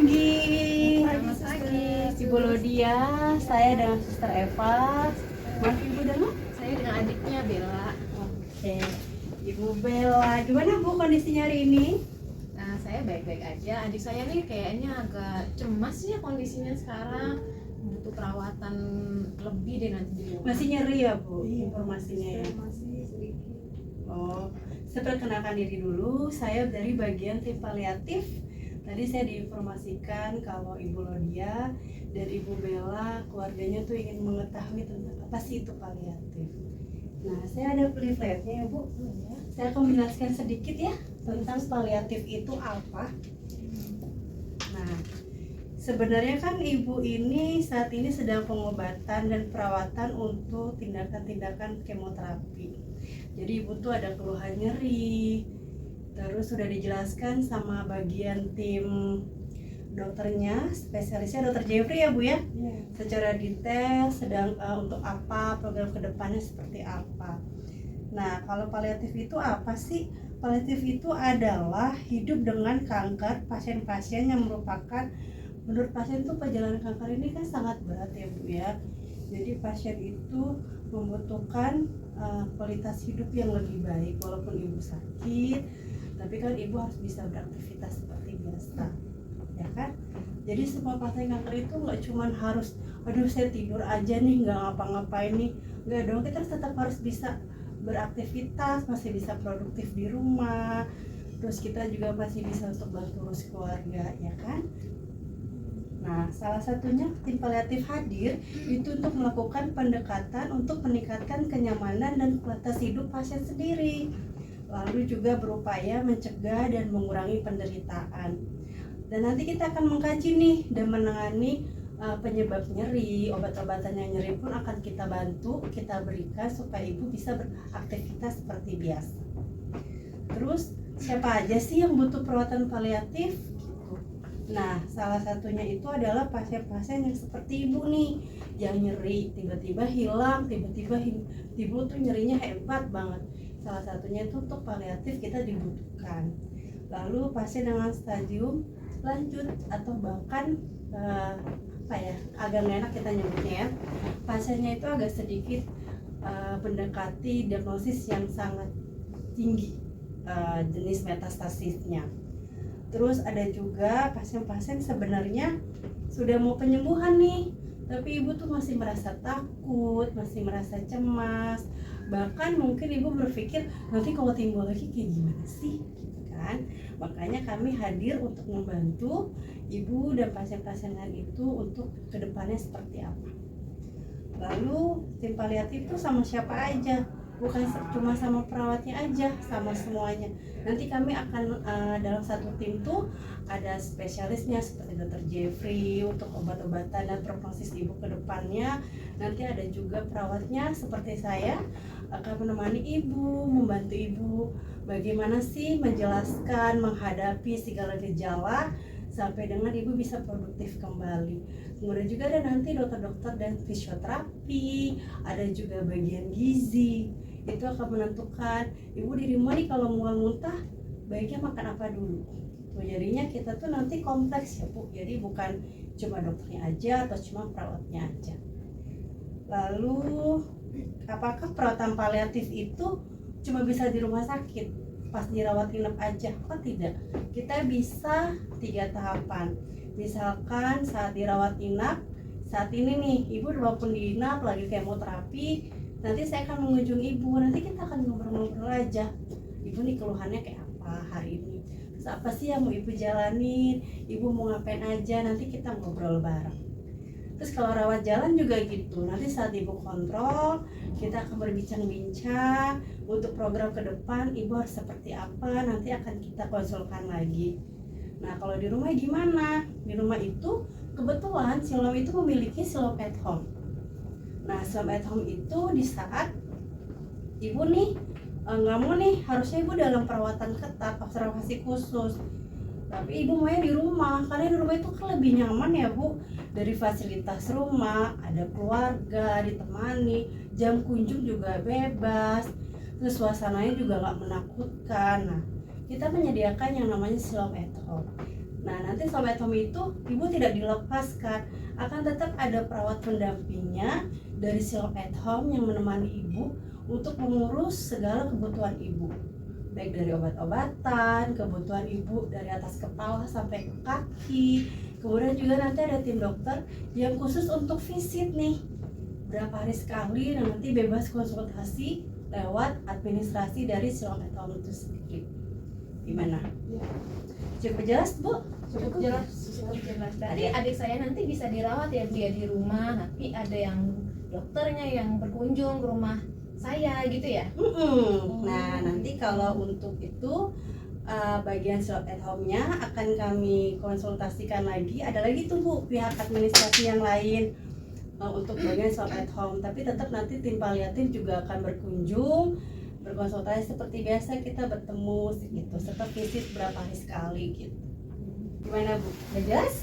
pagi. Selamat pagi, Ibu Lodia, saya dengan Suster Eva. Maaf Ibu dengan? saya dengan adiknya Bella. Oke. Ibu Bella, gimana Bu kondisinya hari ini? Nah, saya baik-baik aja. Adik saya nih kayaknya agak cemas ya kondisinya sekarang. Butuh perawatan lebih deh nanti di rumah. Masih nyeri ya Bu informasinya ya? Masih sedikit. Oh, saya perkenalkan diri dulu. Saya dari bagian tim paliatif. Tadi saya diinformasikan kalau Ibu Lodia dan Ibu Bella keluarganya tuh ingin mengetahui tentang apa sih itu paliatif. Nah, saya ada leafletnya ya Bu. Saya akan menjelaskan sedikit ya tentang paliatif itu apa. Nah, sebenarnya kan Ibu ini saat ini sedang pengobatan dan perawatan untuk tindakan-tindakan kemoterapi. Jadi Ibu tuh ada keluhan nyeri, terus sudah dijelaskan sama bagian tim dokternya, spesialisnya Dokter Jeffrey ya Bu ya, secara detail sedang untuk apa, program kedepannya seperti apa. Nah, kalau paliatif itu apa sih? Paliatif itu adalah hidup dengan kanker pasien-pasien yang merupakan, menurut pasien itu perjalanan kanker ini kan sangat berat ya Bu ya. Jadi pasien itu membutuhkan kualitas hidup yang lebih baik walaupun Ibu sakit, tapi kan Ibu harus bisa beraktivitas seperti biasa, ya kan? Jadi semua pasien kanker itu nggak cuman harus, aduh saya tidur aja nih nggak ngapa-ngapain nih, nggak dong, kita tetap harus bisa beraktivitas, masih bisa produktif di rumah, terus kita juga masih bisa untuk bantu urus keluarga, ya kan? Nah, salah satunya tim paliatif hadir itu untuk melakukan pendekatan untuk meningkatkan kenyamanan dan kualitas hidup pasien sendiri. Lalu juga berupaya mencegah dan mengurangi penderitaan. Dan nanti kita akan mengkaji nih dan menangani penyebab nyeri, obat-obatan yang nyeri pun akan kita bantu, kita berikan supaya Ibu bisa beraktivitas seperti biasa. Terus siapa aja sih yang butuh perawatan paliatif? Nah, salah satunya itu adalah pasien-pasien yang seperti Ibu nih, yang nyeri tiba-tiba hilang, tiba-tiba Ibu tuh nyerinya hebat banget. Salah satunya itu untuk paliatif kita dibutuhkan. Lalu pasien dengan stadium lanjut atau bahkan agak nggak enak kita nyebutnya ya. Pasiennya itu agak sedikit mendekati diagnosis yang sangat tinggi, jenis metastasisnya. Terus ada juga pasien-pasien sebenarnya sudah mau penyembuhan nih, tapi Ibu tuh masih merasa takut, masih merasa cemas, bahkan mungkin Ibu berpikir nanti kalau timbul lagi kayak gimana sih, gitu kan? Makanya kami hadir untuk membantu Ibu dan pasien-pasien lain itu untuk kedepannya seperti apa. Lalu tim paliatif itu sama siapa aja? Bukan cuma sama perawatnya aja, sama semuanya. Nanti kami akan dalam satu tim tuh ada spesialisnya seperti Dokter Jeffrey untuk obat-obatan dan prognosis Ibu ke depannya. Nanti ada juga perawatnya seperti saya akan menemani Ibu, membantu Ibu bagaimana sih menjelaskan, menghadapi segala gejala sampai dengan Ibu bisa produktif kembali. Kemudian juga ada nanti dokter-dokter dan fisioterapi, ada juga bagian gizi. Itu akan menentukan Ibu di rumah nih kalau mual-muntah baiknya makan apa dulu. Jadinya kita tuh nanti kompleks ya Bu. Jadi bukan cuma dokternya aja atau cuma perawatnya aja. Lalu apakah perawatan paliatif itu cuma bisa di rumah sakit pas dirawat inap aja? Oh tidak. Kita bisa 3 tahapan. Misalkan saat dirawat inap, saat ini nih Ibu walaupun di inap lagi kemoterapi, nanti saya akan mengunjungi Ibu, nanti kita akan ngobrol-ngobrol aja. Ibu nih keluhannya kayak apa hari ini, terus apa sih yang mau Ibu jalanin, Ibu mau ngapain aja, nanti kita ngobrol bareng. Terus kalau rawat jalan juga gitu, nanti saat Ibu kontrol, kita akan berbincang-bincang untuk program ke depan Ibu harus seperti apa, nanti akan kita konsulkan lagi. Nah, kalau di rumah gimana? Di rumah itu kebetulan Silom itu memiliki Silom at home. Nah, Silom at home itu di saat Ibu nih nggak mau nih, harusnya Ibu dalam perawatan ketat, observasi khusus, tapi Ibu maunya di rumah, karena di rumah itu kan lebih nyaman ya Bu. Dari fasilitas rumah, ada keluarga, ditemani, jam kunjung juga bebas, terus suasananya juga nggak menakutkan. Nah, kita menyediakan yang namanya Silom at home. Nah, nanti selama at home itu ibu tidak dilepaskan, akan tetap ada perawat pendampingnya dari Silom at Home yang menemani ibu untuk mengurus segala kebutuhan ibu, baik dari obat-obatan, kebutuhan ibu dari atas kepala sampai ke kaki. Kemudian juga nanti ada tim dokter yang khusus untuk visit nih, berapa hari sekali, dan nanti bebas konsultasi lewat administrasi dari Silom at Home itu sendiri. Gimana? Cukup jelas, Bu? Cukup jelas. Tadi adik saya nanti bisa dirawat ya Bu ya di rumah, tapi ada yang dokternya yang berkunjung ke rumah saya gitu ya. Nah, nanti kalau untuk itu bagian Silom at Home-nya akan kami konsultasikan lagi. Ada lagi tuh Bu pihak administrasi yang lain untuk bagian Silom at Home, tapi tetap nanti tim paliatif juga akan berkunjung, berkonsultasi seperti biasa kita bertemu gitu, tetap visit berapa hari sekali gitu. Gimana Bu? Udah jelas?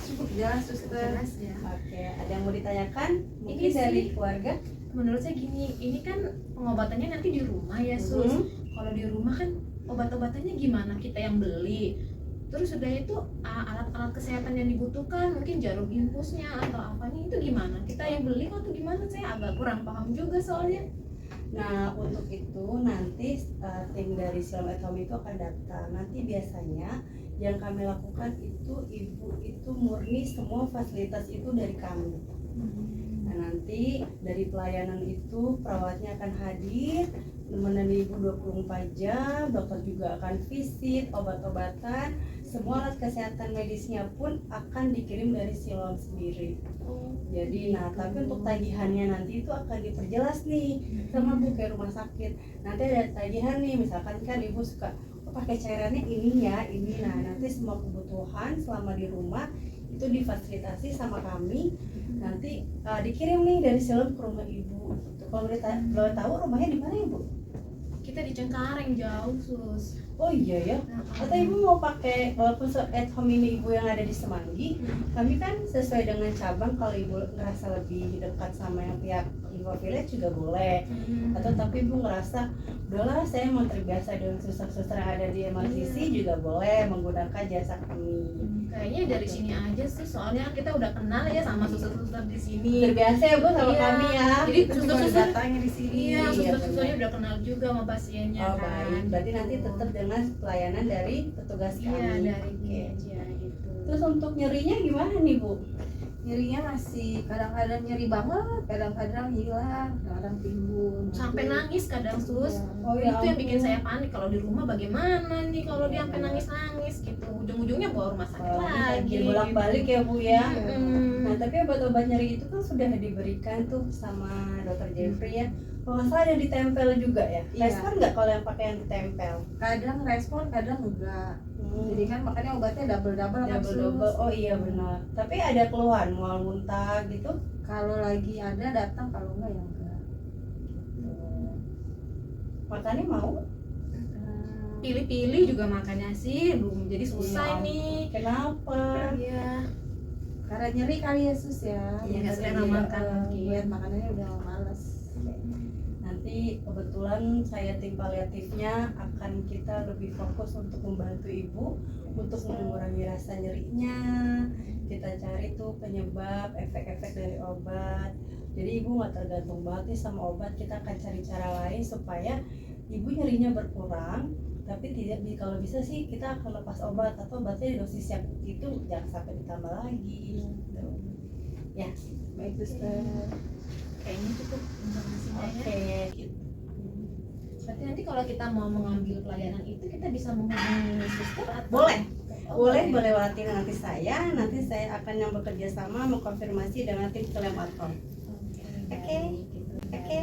Cukup jelas suster. Jelas ya. Oke, ada yang mau ditanyakan? Mungkin Ini dari sih, keluarga? menurut saya gini, ini kan pengobatannya nanti di rumah ya Sus. Kalau di rumah kan obat-obatannya gimana? Kita yang beli. Terus sudah itu alat-alat kesehatan yang dibutuhkan, mungkin jarum infusnya atau apanya itu gimana? Kita yang beli atau gimana? Saya agak kurang paham juga soalnya. Nah, untuk itu nanti tim dari Silom at Home itu akan datang. Nanti biasanya yang kami lakukan itu ibu itu murni semua fasilitas itu dari kami. Nah, nanti dari pelayanan itu perawatnya akan hadir menemani ibu 24 jam, dokter juga akan visit, obat-obatan, semua alat kesehatan medisnya pun akan dikirim dari Silom sendiri. Jadi, nah tapi untuk tagihannya nanti itu akan diperjelas nih sama Bu kayak rumah sakit. Nanti ada tagihan nih, misalkan kan ibu suka pakai cairannya ini ya, ini. Nah, nanti semua kebutuhan selama di rumah itu difasilitasi sama kami. Nanti dikirim nih dari Silom ke rumah ibu. Kalau boleh tahu rumahnya di mana Ibu? Kita di Cengkareng jauh Sus. Oh iya ya. Atau ibu mau pakai, walaupun at home ini ibu yang ada di Semanggi, kami kan sesuai dengan cabang, kalau ibu ngerasa lebih dekat sama yang pihak Info Village juga boleh. Atau tapi ibu ngerasa udahlah saya mau terbiasa dengan suster-suster yang ada di MLCC juga boleh menggunakan jasa kami. Kayaknya dari sini aja sih, soalnya kita udah kenal ya sama suster-suster di sini. Terbiasa ya Bu sama Iya. kami ya. Jadi Kita juga suster-suster datangnya di sini. Iya, suster-susternya benar. udah kenal juga sama pasiennya Oh kan. baik, berarti nanti tetap dengan pelayanan dari petugas kami. Iya, dari Oke. aja gitu. Terus untuk nyerinya gimana nih Bu? Nyerinya masih kadang-kadang nyeri banget, kadang-kadang hilang, kadang timbul. Sampai nangis kadang Sus. Oh ya Itu yang bikin ampun. saya panik, kalau di rumah bagaimana nih kalau dia sampai nangis-nangis gitu. Ujung-ujungnya bawa rumah sakit lagi. Bolak-balik ya Bu ya. Mm-mm. Nah tapi obat-obat nyeri itu kan sudah diberikan tuh sama Dokter Jeffrey ya. Kalau nggak salah ada ditempel juga ya. Iya. Respon nggak kalau yang pakai yang ditempel? Kadang respon, kadang enggak. Jadi kan makanya obatnya double-double kan, Double-double. Sus. Oh iya benar. Tapi ada keluhan mual muntah gitu. Kalau lagi ada datang, kalau enggak ya enggak. Makannya mau? Pilih-pilih juga makannya sih, belum jadi susah Iya. nih. Kenapa? Iya. Karena nyeri kali ya Sus ya. Iya, nggak selera Jadi, makan mungkin. buat makanannya udah males. Nanti kebetulan saya tim paliatifnya akan kita lebih fokus untuk membantu ibu untuk mengurangi rasa nyerinya. Kita cari tuh penyebab, efek-efek dari obat. Jadi ibu nggak tergantung banget nih sama obat. Kita akan cari cara lain supaya ibu nyerinya berkurang. Tapi tidak, kalau bisa sih kita akan lepas obat atau obatnya di dosis yang itu jangan sampai ditambah lagi. Gitu. Ya, Baik Suster. Kayaknya cukup informasinya oke. ya. Berarti nanti kalau kita mau mengambil pelayanan itu kita bisa menghubungi suster atau Boleh. Oh, Boleh lewati nanti saya akan yang bekerja sama mengkonfirmasi dengan tim Silom at Home. Oke. Oke.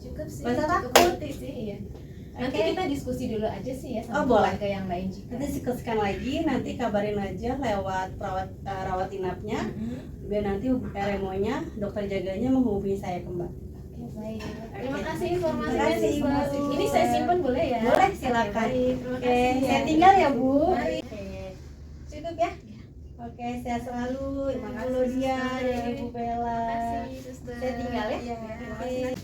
Cukup sih. Gak usah cukup takut. ngerti sih ya. Nanti Oke. kita diskusi dulu aja sih ya sama Oh, boleh. keluarga yang lain juga. Nanti diskusikan lagi, nanti kabarin aja lewat rawat inapnya, biar nanti RMO-nya, dokter jaganya menghubungi saya kembali. Oke, baik. Terima kasih informasinya. Terima kasih, Suster. Ibu. Ini saya simpan boleh ya? Boleh, silakan. Oke, baik. Terima Oke, kasih ya. saya tinggal ya Bu. Mari. Oke, cukup ya. Oke, sehat selalu. Terima Terima kasih kasih, dia Suster. dari Ibu Bella. Terima kasih, Suster. Saya tinggal ya. Iya. Oke.